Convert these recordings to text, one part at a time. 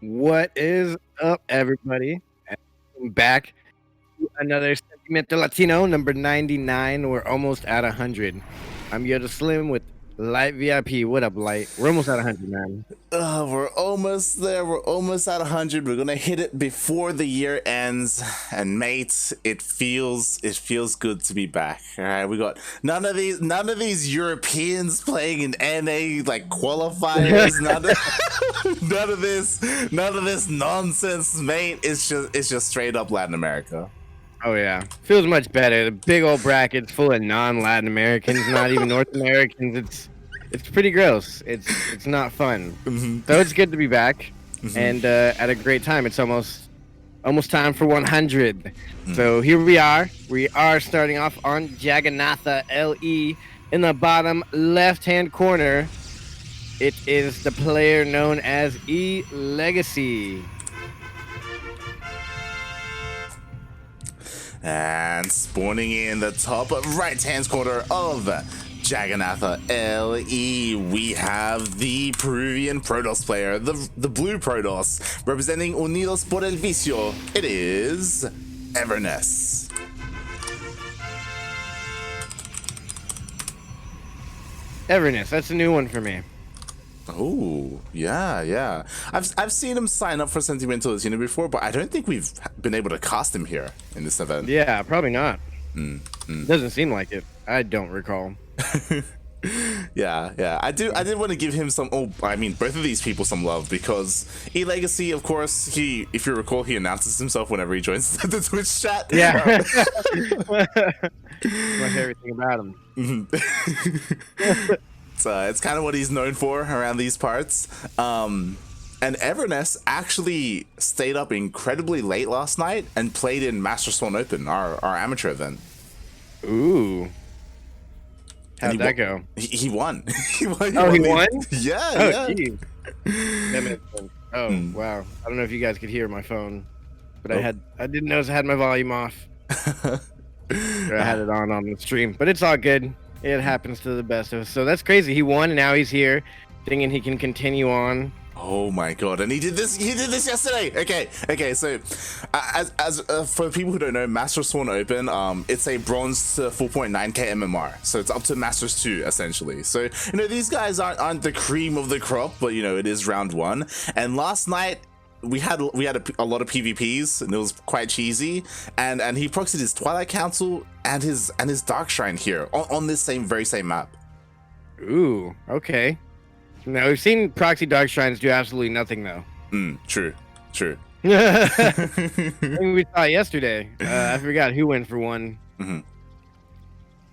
What is up, everybody? And welcome back to another Sentimiento Latino, number 99. We're almost at 100. I'm Yodaslim with Light VIP. What up, Light? We're almost at 100, man. We're almost there. We're almost at 100. We're gonna hit it before the year ends. And mates, it feels good to be back. All right, we got none of these Europeans playing in NA like qualifiers. None of this nonsense, mate. It's just straight up Latin America. Oh, yeah. Feels much better. The big old brackets full of non-Latin Americans, not even North Americans. It's pretty gross. It's not fun. So it's good to be back and at a great time. It's almost time for 100. So here we are. We are starting off on Jagannatha LE in the bottom left-hand corner. It is the player known as Elegacy. And spawning in the top right-hand corner of Jagannatha LE, we have the Peruvian Protoss player, the blue Protoss, representing Unidos por el Vicio. It is Everness. Everness, that's a new one for me. Oh, yeah. I've seen him sign up for Sentimiento Latino before, but I don't think we've been able to cast him here in this event. Yeah, probably not. Doesn't seem like it. I don't recall. Yeah. I did want to give him some. Oh, I mean, both of these people some love because Elegacy, of course, if you recall, he announces himself whenever he joins the Twitch chat. Yeah. Like everything about him. It's kind of what he's known for around these parts. And Everness actually stayed up incredibly late last night and played in Master Swan Open, our amateur event. Ooh. How'd that go? He won. He won? Yeah. Geez. That makes sense. Oh, wow. I don't know if you guys could hear my phone, but I didn't notice I had my volume off. Or I had it on the stream, but it's all good. It happens to the best of us. So that's crazy. He won, and now he's here, thinking he can continue on. Oh my god! And he did this yesterday. Okay. So, as for people who don't know, Master Swan Open, it's a bronze to 4.9k MMR. So it's up to Masters 2 essentially. So these guys aren't the cream of the crop, but it is round one. And last night we had a lot of PvPs, and it was quite cheesy. And he proxied his Twilight Council and his Dark Shrine here on this very same map. Ooh, okay. No, we've seen proxy Dark Shrines do absolutely nothing though. True. I think we saw it yesterday. I forgot who went for one. I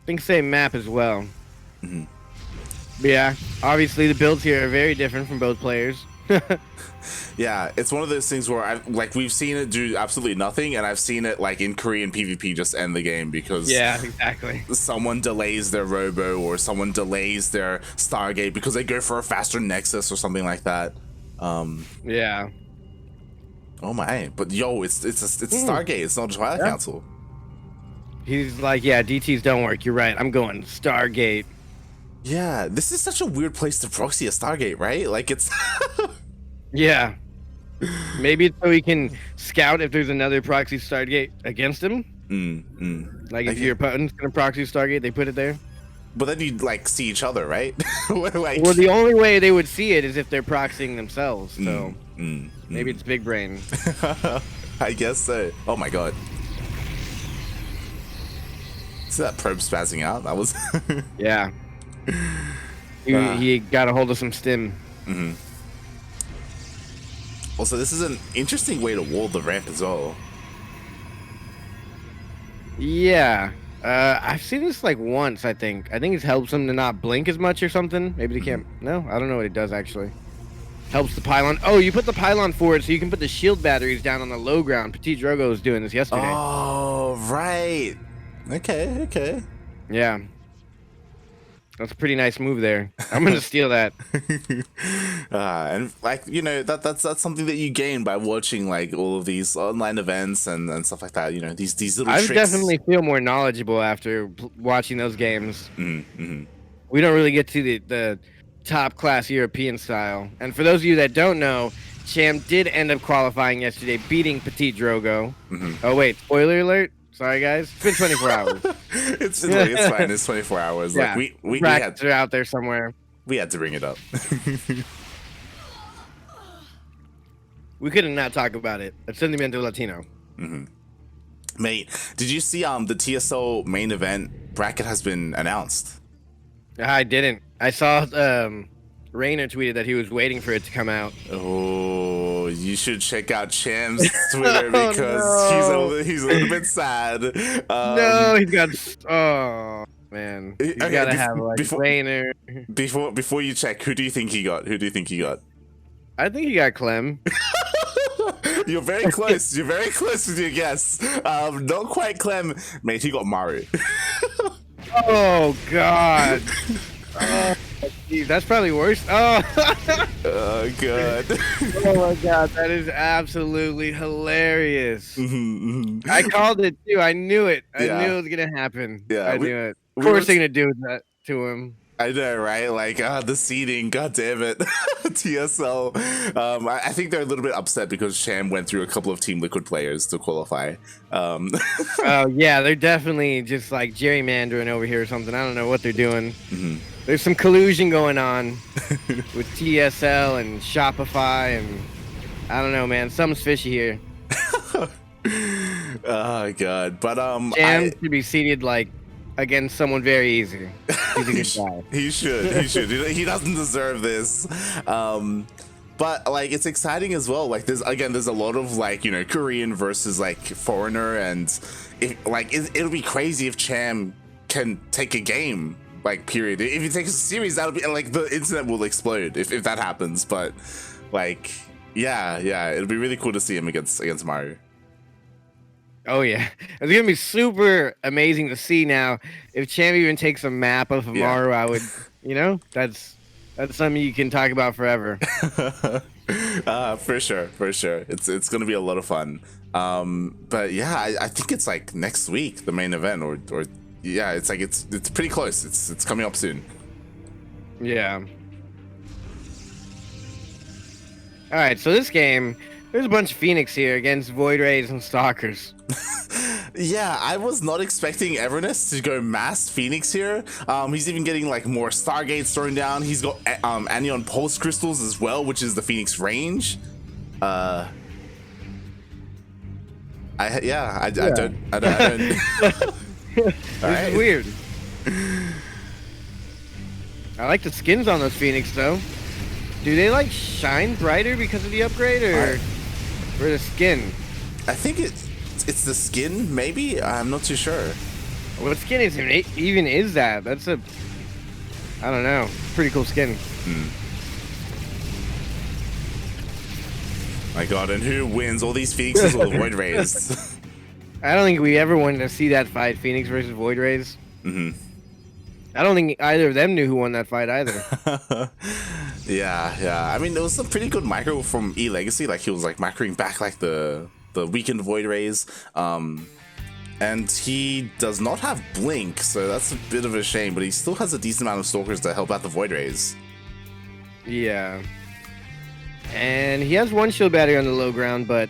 think same map as well. But yeah, obviously the builds here are very different from both players. Yeah, it's one of those things where we've seen it do absolutely nothing, and I've seen it in Korean PvP just end the game because exactly. Someone delays their Robo or someone delays their Stargate because they go for a faster Nexus or something like that. Yeah. Oh my! But it's a Stargate. It's not a Twilight Council. He's like, yeah, DTs don't work. You're right. I'm going Stargate. Yeah, this is such a weird place to proxy a Stargate, right? It's. Yeah. Maybe it's so he can scout if there's another proxy Stargate against him. If your opponent's gonna proxy Stargate, they put it there. But then you'd see each other, right? Well, the only way they would see it is if they're proxying themselves. So maybe it's big brain. I guess so. Oh my god. See that probe spazzing out? That was. Yeah. He got a hold of some stim. Also, this is an interesting way to wall the ramp as well. Yeah. I've seen this once, I think. I think it helps them to not blink as much or something. Maybe they can't. No, I don't know what it does actually. Helps the pylon. Oh, you put the pylon forward so you can put the shield batteries down on the low ground. Petit Drogo was doing this yesterday. Oh, right. Okay. Yeah. That's a pretty nice move there. I'm gonna steal that. And that's something that you gain by watching all of these online events and stuff like that. These little tricks. I definitely feel more knowledgeable after watching those games. We don't really get to the top class European style. And for those of you that don't know, Cham did end up qualifying yesterday, beating Petit Drogo. Oh wait, spoiler alert. Sorry guys, it's been 24 hours. It's fine. It's 24 hours. Yeah, Like we brackets are out there somewhere. We had to bring it up. We couldn't not talk about it. It's Sentimiento Latino. Mate, did you see the TSL main event bracket has been announced? I didn't. I saw Rainer tweeted that he was waiting for it to come out. Oh, you should check out Cham's Twitter because he's a little bit sad. No, he's got. Oh man, you gotta have like Rainer. Before you check, who do you think he got? I think he got Clem. You're very close. You're very close with your guess. Not quite Clem, mate. He got Maru. Oh God. Oh, geez, that's probably worse. Oh. Oh God. Oh my God, that is absolutely hilarious. I called it too. I knew it. I knew it was gonna happen. Yeah, I knew it. Of course, they're gonna do that to him. I know, right? Like, the seeding, god damn it. TSL. I think they're a little bit upset because Cham went through a couple of Team Liquid players to qualify. Oh, yeah, they're definitely just like gerrymandering over here or something. I don't know what they're doing. There's some collusion going on with TSL and Shopify, and I don't know, man. Something's fishy here. Oh, God. But, Cham should be seated like against someone very easy. He's a good guy. He should. He doesn't deserve this. But like it's exciting as well. Like there's a lot of like, you know, Korean versus like foreigner, and it'll be crazy if Cham can take a game, like period. If he takes a series, that'll be like the internet will explode if that happens. But like yeah, it'll be really cool to see him against Maru. Oh yeah, it's gonna be super amazing to see now. If Cham even takes a map of Maru, I would, you know, that's something you can talk about forever. For sure. It's gonna be a lot of fun. But yeah, I think it's like next week the main event, or yeah, it's like it's pretty close. It's coming up soon. Yeah. All right, so this game, there's a bunch of Phoenix here against Void Rays and Stalkers. Yeah, I was not expecting Everness to go mass Phoenix here. He's even getting like more Stargates thrown down. He's got Anion Pulse Crystals as well, which is the Phoenix range. I don't. This is weird. I like the skins on those Phoenix though. Do they like shine brighter because of the upgrade, or the skin? I think it's the skin, maybe? I'm not too sure. What skin even is that? That's I don't know. Pretty cool skin. My God, and who wins? All these Phoenixes or the Void Rays? I don't think we ever wanted to see that fight, Phoenix versus Void Rays. I don't think either of them knew who won that fight either. Yeah. I mean, there was some pretty good micro from Elegacy. Like he was like microing back like the weakened Void Rays. And he does not have Blink, so that's a bit of a shame, but he still has a decent amount of Stalkers to help out the Void Rays. Yeah. And he has one shield battery on the low ground, but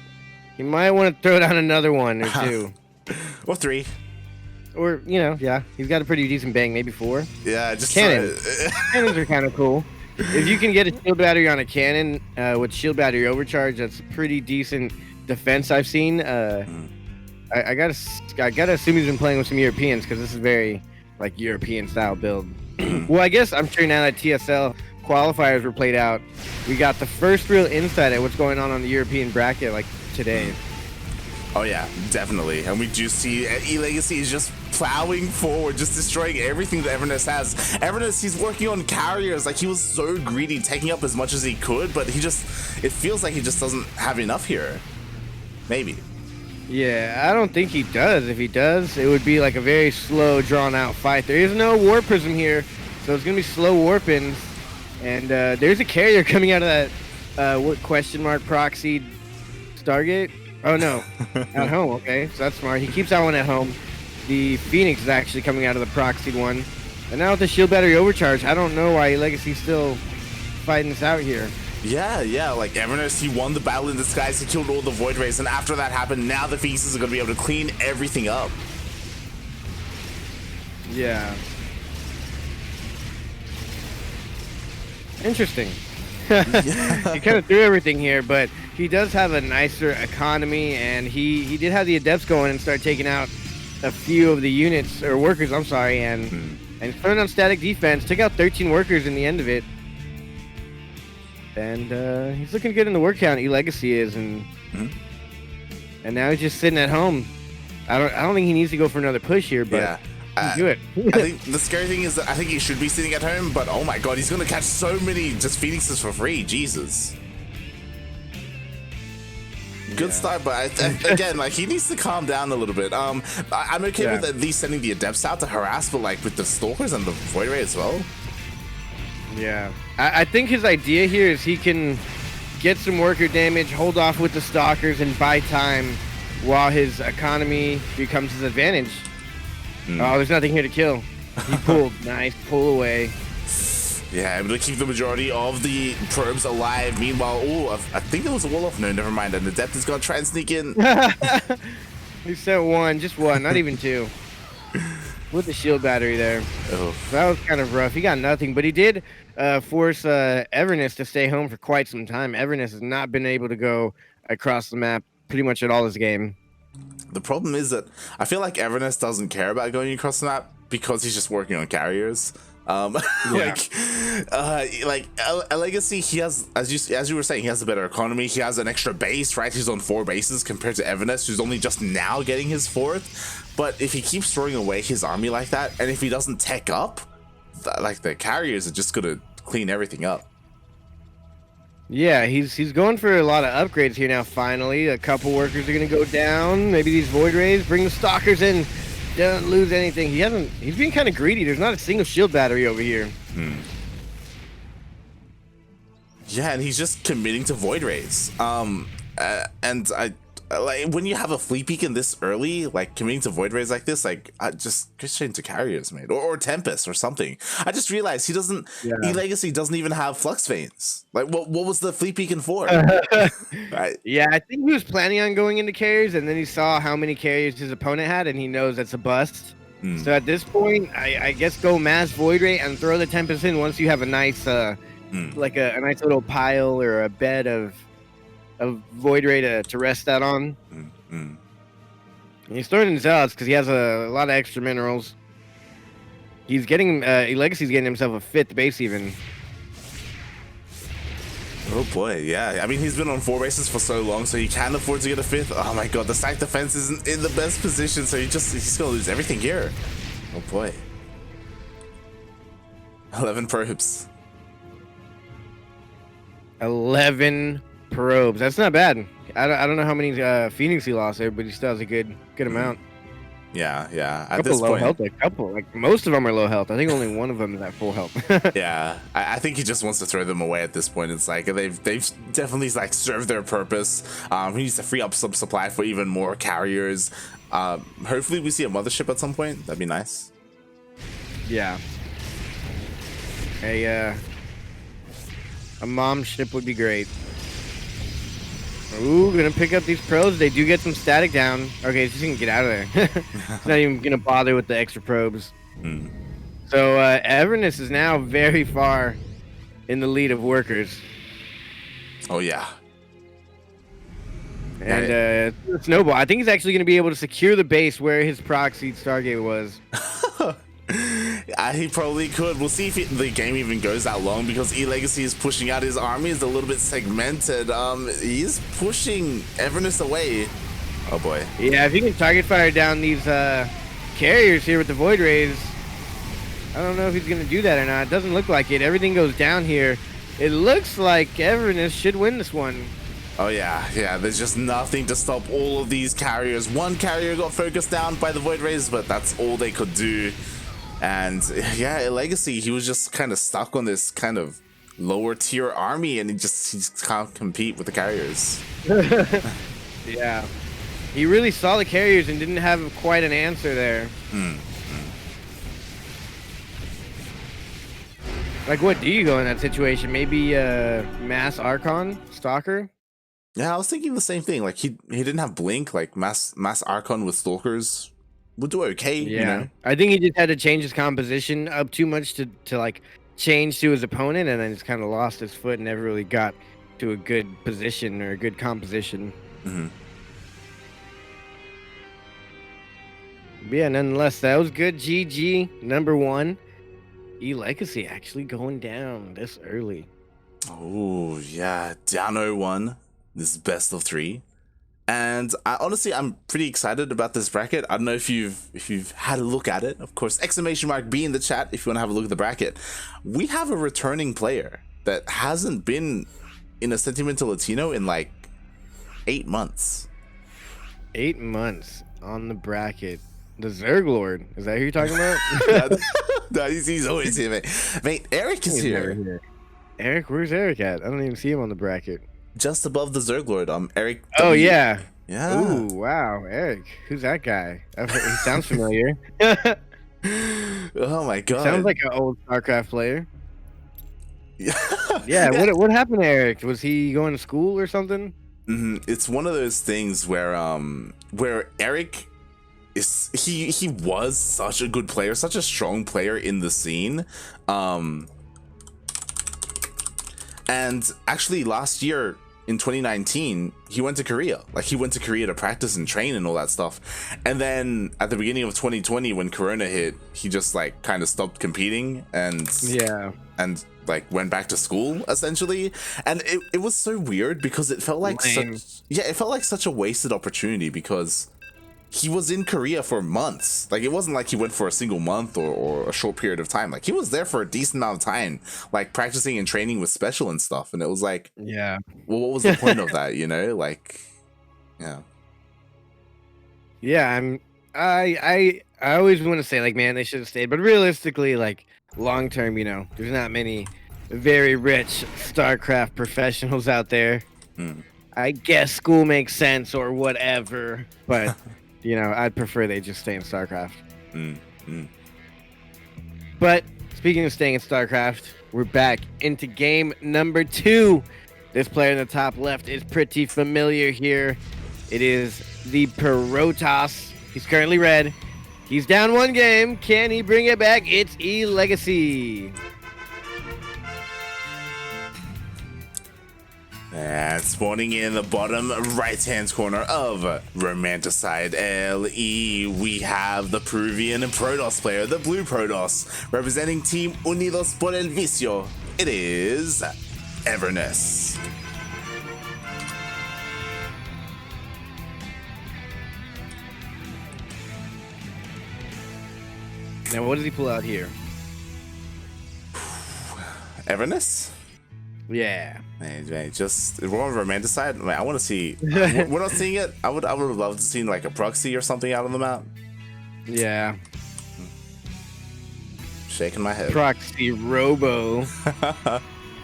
he might want to throw down another one or two. Or 3. Or, you know, yeah, he's got a pretty decent bang, maybe 4. Yeah, just cannons. Cannons are kind of cool. If you can get a shield battery on a cannon with shield battery overcharge, that's pretty decent defense I've seen. I gotta assume he's been playing with some Europeans because this is very like European style build. Well, I guess I'm sure now that TSL qualifiers were played out, we got the first real insight at what's going on the European bracket like today. Oh yeah, definitely. And we do see Elegacy is just plowing forward, just destroying everything that Everness has. Everness, he's working on carriers. Like he was so greedy, taking up as much as he could, but it feels like he just doesn't have enough here. Maybe. Yeah, I don't think he does. If he does, it would be like a very slow, drawn-out fight. There is no warp prism here, so it's gonna be slow warp-ins. And there's a carrier coming out of that what question mark proxy Stargate. Oh no, at home. Okay, so that's smart. He keeps that one at home. The Phoenix is actually coming out of the proxied one. And now with the shield battery overcharge, I don't know why Legacy's still fighting this out here. Yeah, like Everness, he won the battle in disguise, he killed all the Void Rays, and after that happened, now the Phoenixes are going to be able to clean everything up. Yeah. Interesting. He kind of threw everything here, but he does have a nicer economy, and he did have the Adepts going and start taking out a few of the units, or workers, I'm sorry, and throwing on static defense, took out 13 workers in the end of it. And he's looking good in the work count. Elegacy is, and now he's just sitting at home. I don't think he needs to go for another push here, but do it. I think the scary thing is that I think he should be sitting at home, but oh my god, he's gonna catch so many just Phoenixes for free. Jesus. Good start, but again, like he needs to calm down a little bit. I'm okay with at least sending the Adepts out to harass, but like with the Stalkers and the Void Ray as well. Yeah, I think his idea here is he can get some worker damage, hold off with the Stalkers, and buy time while his economy becomes his advantage. Oh, there's nothing here to kill. He pulled. Nice pull away. Yeah, able to keep the majority of the probes alive. Meanwhile, I think there was a wall off. No, never mind. And the Adept is going to try and sneak in. He sent one, just one, not even two. With the shield battery there. Oh. That was kind of rough. He got nothing, but he did force Everness to stay home for quite some time. Everness has not been able to go across the map pretty much at all this game. The problem is that I feel like Everness doesn't care about going across the map because he's just working on carriers. Like Elegacy, he has, as you were saying, he has a better economy. He has an extra base, right? He's on 4 bases compared to Everness, who's only just now getting his 4th. But if he keeps throwing away his army like that, and if he doesn't tech up, like the carriers are just gonna clean everything up. Yeah, he's going for a lot of upgrades here now. Finally, a couple workers are gonna go down. Maybe these Void Rays, bring the Stalkers in. Doesn't lose anything. He's being kind of greedy. There's not a single shield battery over here. Yeah, and he's just committing to Void Rays. And I like when you have a fleet beacon this early, like committing to Void Rays like this, like just go straight into carriers, mate, or Tempest or something. I just realized he doesn't. Elegacy doesn't even have Flux Veins. Like, what was the fleet beacon for? Right. Yeah, I think he was planning on going into carriers, and then he saw how many carriers his opponent had, and he knows that's a bust. So at this point, I guess go mass Void Ray and throw the Tempest in once you have a nice, like a nice little pile or a bed of Void Ray to rest that on. And he's throwing in Zealots because he has a lot of extra minerals. He's getting Elegacy's getting himself a 5th base even. Oh boy, yeah. I mean, he's been on 4 bases for so long, so he can afford to get a 5th. Oh my god, the stack defense isn't in the best position, so he's gonna lose everything here. Oh boy. 11 probes. 11 probes. That's not bad. I don't know how many Phoenix he lost there, but he still has a good amount. Yeah. At this point, health, a couple. Like most of them are low health. I think only one of them is at full health. Yeah, I think he just wants to throw them away at this point. It's like they've definitely like served their purpose. He needs to free up some supply for even more carriers. Hopefully we see a mothership at some point. That'd be nice. Yeah. A mom ship would be great. Ooh, gonna pick up these probes. They do get some static down. Okay, he's just gonna get out of there. He's not even gonna bother with the extra probes. So Everness is now very far in the lead of workers. Oh yeah. And Snowball, I think he's actually gonna be able to secure the base where his proxy Stargate was. He probably could. We'll see if the game even goes that long, because Elegacy is pushing out his army. Is a little bit segmented. He's pushing Everness away. Oh boy. Yeah, if he can target fire down these carriers here with the Void Rays, I don't know if he's gonna do that or not. It doesn't look like it. Everything goes down here. It looks like Everness should win this one. Oh yeah. There's just nothing to stop all of these carriers. One carrier got focused down by the Void Rays, but that's all they could do. And yeah, Legacy, he was just kind of stuck on this kind of lower tier army, and he just can't compete with the carriers. Yeah, he really saw the carriers and didn't have quite an answer there. Like, what do you go in that situation? Maybe Mass Archon Stalker. Yeah, I was thinking the same thing. Like he didn't have blink. Like mass Archon with stalkers would do okay. Yeah, You know. I think he just had to change his composition up too much to like change to his opponent, and then just kind of lost his foot and never really got to a good position or a good composition. Mm-hmm. But yeah, nonetheless, that was good. GG number 1. Elegacy actually going down this early. Oh yeah, down 0-1. This is best of 3. And I'm pretty excited about this bracket. I don't know if you've had a look at it. Of course, !B in the chat if you want to have a look at the bracket. We have a returning player that hasn't been in a Sentimiento Latino in like 8 months. 8 months on the bracket. The Zerglord. Is that who you're talking about? No, he's always here, mate. Mate, Eric is here. Eric, where's Eric at? I don't even see him on the bracket. Just above the Zerglord. Eric. Oh, yeah. Yeah. Ooh, wow. Eric. Who's that guy? He sounds familiar. Oh, my God. Sounds like an old StarCraft player. Yeah. Yeah. What happened to Eric? Was he going to school or something? Mm-hmm. It's one of those things where Eric is he was such a good player, such a strong player in the scene. And actually last year in 2019, he went to Korea. Like he went to Korea to practice and train and all that stuff. And then at the beginning of 2020, when Corona hit, he just like kind of stopped competing and like went back to school essentially. And it was so weird because it felt like such a wasted opportunity because he was in Korea for months. Like it wasn't like he went for a single month or a short period of time. Like he was there for a decent amount of time, like practicing and training with special and stuff. And it was like, yeah, well, what was the point of that? You know, like, yeah. Yeah, I always want to say like, man, they should have stayed. But realistically, like long term, you know, there's not many very rich StarCraft professionals out there. I guess school makes sense or whatever, but you know, I'd prefer they just stay in StarCraft. But speaking of staying in StarCraft, we're back into game number 2. This player in the top left is pretty familiar here. It is the Protoss. He's currently red. He's down 1 game. Can he bring it back? It's Elegacy. And spawning in the bottom right-hand corner of Romanticide LE, we have the Peruvian Protoss player, the blue Protoss, representing Team Unidos por el Vicio. It is Everness. Now, what does he pull out here? Everness? Yeah. Man, just we're on Romanticide. Man, I want to see. We're not seeing it. I would have loved to see like a proxy or something out on the map. Yeah. Shaking my head. Proxy Robo.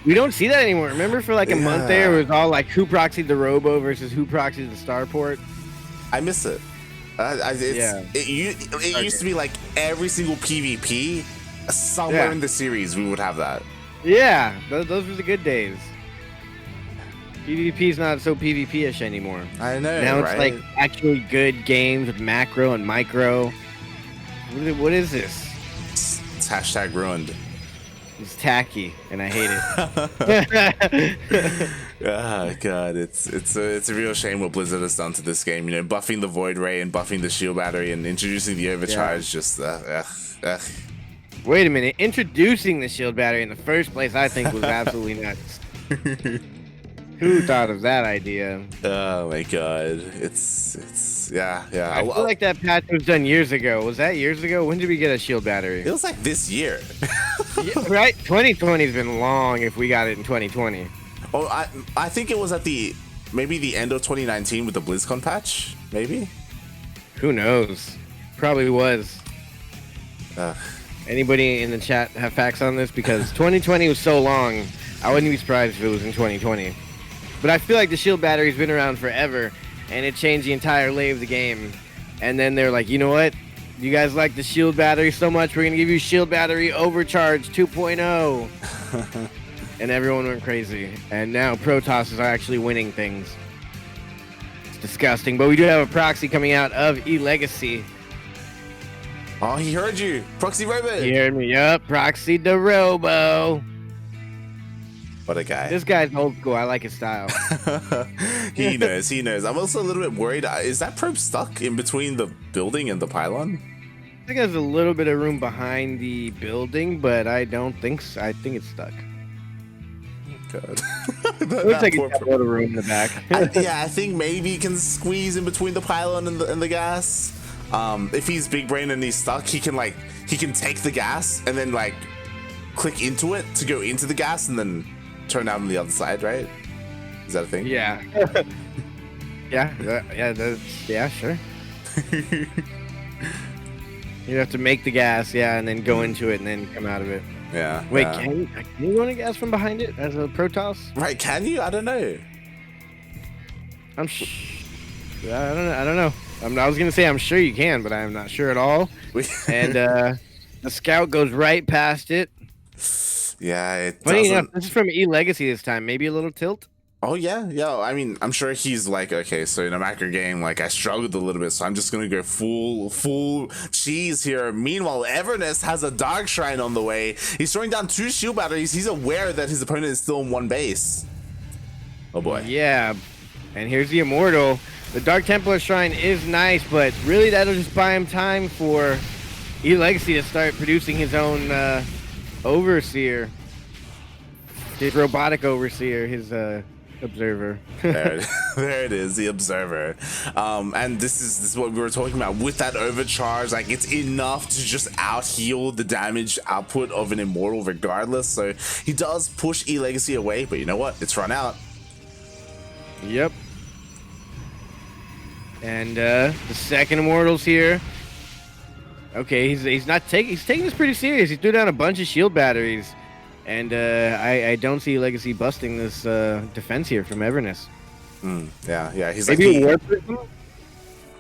We don't see that anymore. Remember for like a month there, it was all like who proxied the Robo versus who proxied the Starport. I miss it. It used to be like every single PvP somewhere in the series we would have that. Yeah, those were the good days. PvP's not so PvP-ish anymore. I know. Now it's like actually good games with macro and micro. What is this? It's hashtag ruined. It's tacky, and I hate it. Oh god, it's a real shame what Blizzard has done to this game. You know, buffing the Void Ray and buffing the Shield Battery and introducing the Overcharge. Just Wait a minute, introducing the Shield Battery in the first place, I think was absolutely nuts. Who thought of that idea? Oh my god, it's yeah. I feel like that patch was done years ago. Was that years ago? When did we get a Shield Battery? It was like this year. Yeah, right? 2020's been long if we got it in 2020. Oh, I think it was at maybe the end of 2019 with the BlizzCon patch, maybe? Who knows? Probably was. Anybody in the chat have facts on this? Because 2020 was so long, I wouldn't be surprised if it was in 2020. But I feel like the Shield Battery's been around forever, and it changed the entire lay of the game. And then they're like, you know what? You guys like the shield battery so much, we're gonna give you shield battery overcharge 2.0. And everyone went crazy. And now Protoss is actually winning things. It's disgusting. But we do have a proxy coming out of Elegacy. Oh, he heard you. Proxy Robo. You heard me? Yup. Proxy the Robo. What a guy. This guy's old school. I like his style. He knows. He knows. I'm also a little bit worried. Is that probe stuck in between the building and the pylon? I think there's a little bit of room behind the building, but I don't think so. I think it's stuck. God. It looks like it's got a little room in the back. I think maybe he can squeeze in between the pylon and the gas. If he's big brain and he's stuck, he can take the gas and then like click into it to go into the gas and then turn out on the other side, right? Is that a thing? Yeah. Yeah, sure. You have to make the gas, and then go into it and then come out of it. Yeah. Wait, yeah. can you run a gas from behind it as a Protoss? Right, can you? I don't know. I don't know. I was gonna say I'm sure you can, but I'm not sure at all. And the scout goes right past it. Yeah, it Funny doesn't. enough, this is from Elegacy this time. Maybe a little tilt. Oh yeah. I mean, I'm sure he's like, okay, so in a macro game, like I struggled a little bit, so I'm just gonna go full cheese here. Meanwhile, Everness has a Dark Shrine on the way. He's throwing down 2 shield batteries. He's aware that his opponent is still in one base. Oh boy. Yeah, and here's the Immortal. The Dark Templar Shrine is nice, but really that'll just buy him time for Elegacy to start producing his own Overseer. His robotic Overseer, his Observer. there it is, the Observer. And this is what we were talking about with that overcharge. Like, it's enough to just out heal the damage output of an Immortal regardless. So he does push Elegacy away, but you know what? It's run out. Yep. And the second Immortal's here. Okay, he's taking this pretty serious. He threw down a bunch of shield batteries. And I don't see Legacy busting this defense here from Everness. Yeah. He's maybe like, a Warp Prism?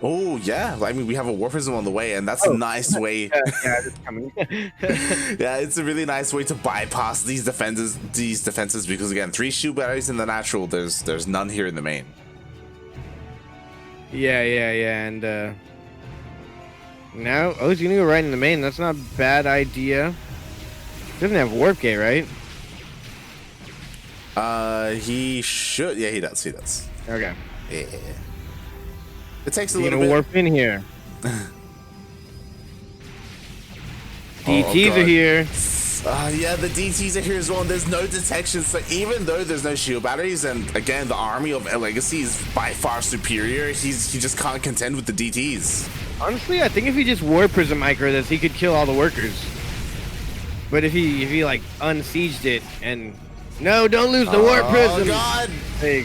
Oh yeah, I mean we have a Warp Prism on the way, and that's a nice way. Yeah, it's coming. Yeah, it's a really nice way to bypass these defenses because again, 3 shield batteries in the natural. There's none here in the main. Yeah, and now he's gonna go right in the main. That's not a bad idea. Doesn't have Warp Gate, right? He should. Yeah, he does. Okay. Yeah. It takes a He's little gonna bit. warp in here. DTs are here. Yeah, the DTs are here as well, and there's no detection. So even though there's no shield batteries, and again, the army of Elegacy is by far superior, he just can't contend with the DTs. Honestly, I think if he just Warp Prism micro this, he could kill all the workers. But if he like unsieged it and no, don't lose the Warp Prism. Oh God! There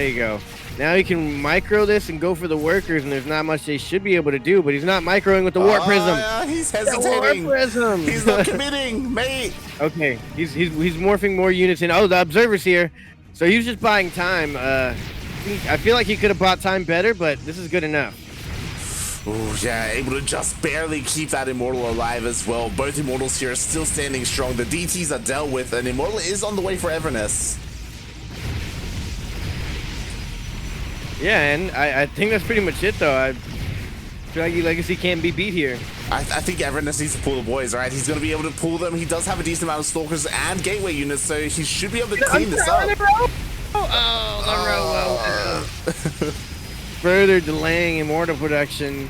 you go. Now he can micro this and go for the workers, and there's not much they should be able to do. But he's not microing with the Warp Prism. Yeah, he's hesitating. Warp Prism. He's not committing, mate. Okay, he's morphing more units in. Oh, the Observer's here, so he was just buying time. I feel like he could have bought time better, but this is good enough. Oh yeah, able to just barely keep that Immortal alive as well. Both Immortals here are still standing strong. The DTs are dealt with, and Immortal is on the way for Everness. Yeah, and I think that's pretty much it, though. I feel like Legacy can't be beat here. I think Everness needs to pull the boys, right? He's going to be able to pull them. He does have a decent amount of Stalkers and Gateway units, so he should be able to clean this up. Further delaying Immortal production.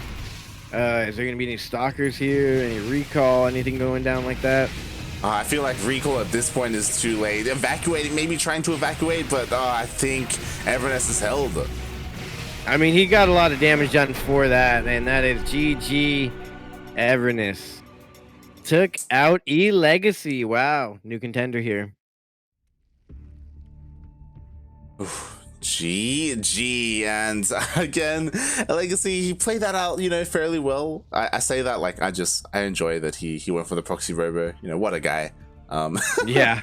Is there going to be any Stalkers here? Any recall? Anything going down like that? I feel like recall at this point is too late. Evacuating, maybe trying to evacuate, but I think Everness is held. I mean, he got a lot of damage done for that, and that is GG Everness. Took out Elegacy. Wow, new contender here. GG, and again, Legacy, he played that out, fairly well. I say that like I enjoy that he went for the proxy robo. What a guy. Yeah,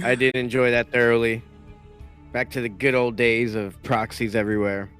I did enjoy that thoroughly. Back to the good old days of proxies everywhere.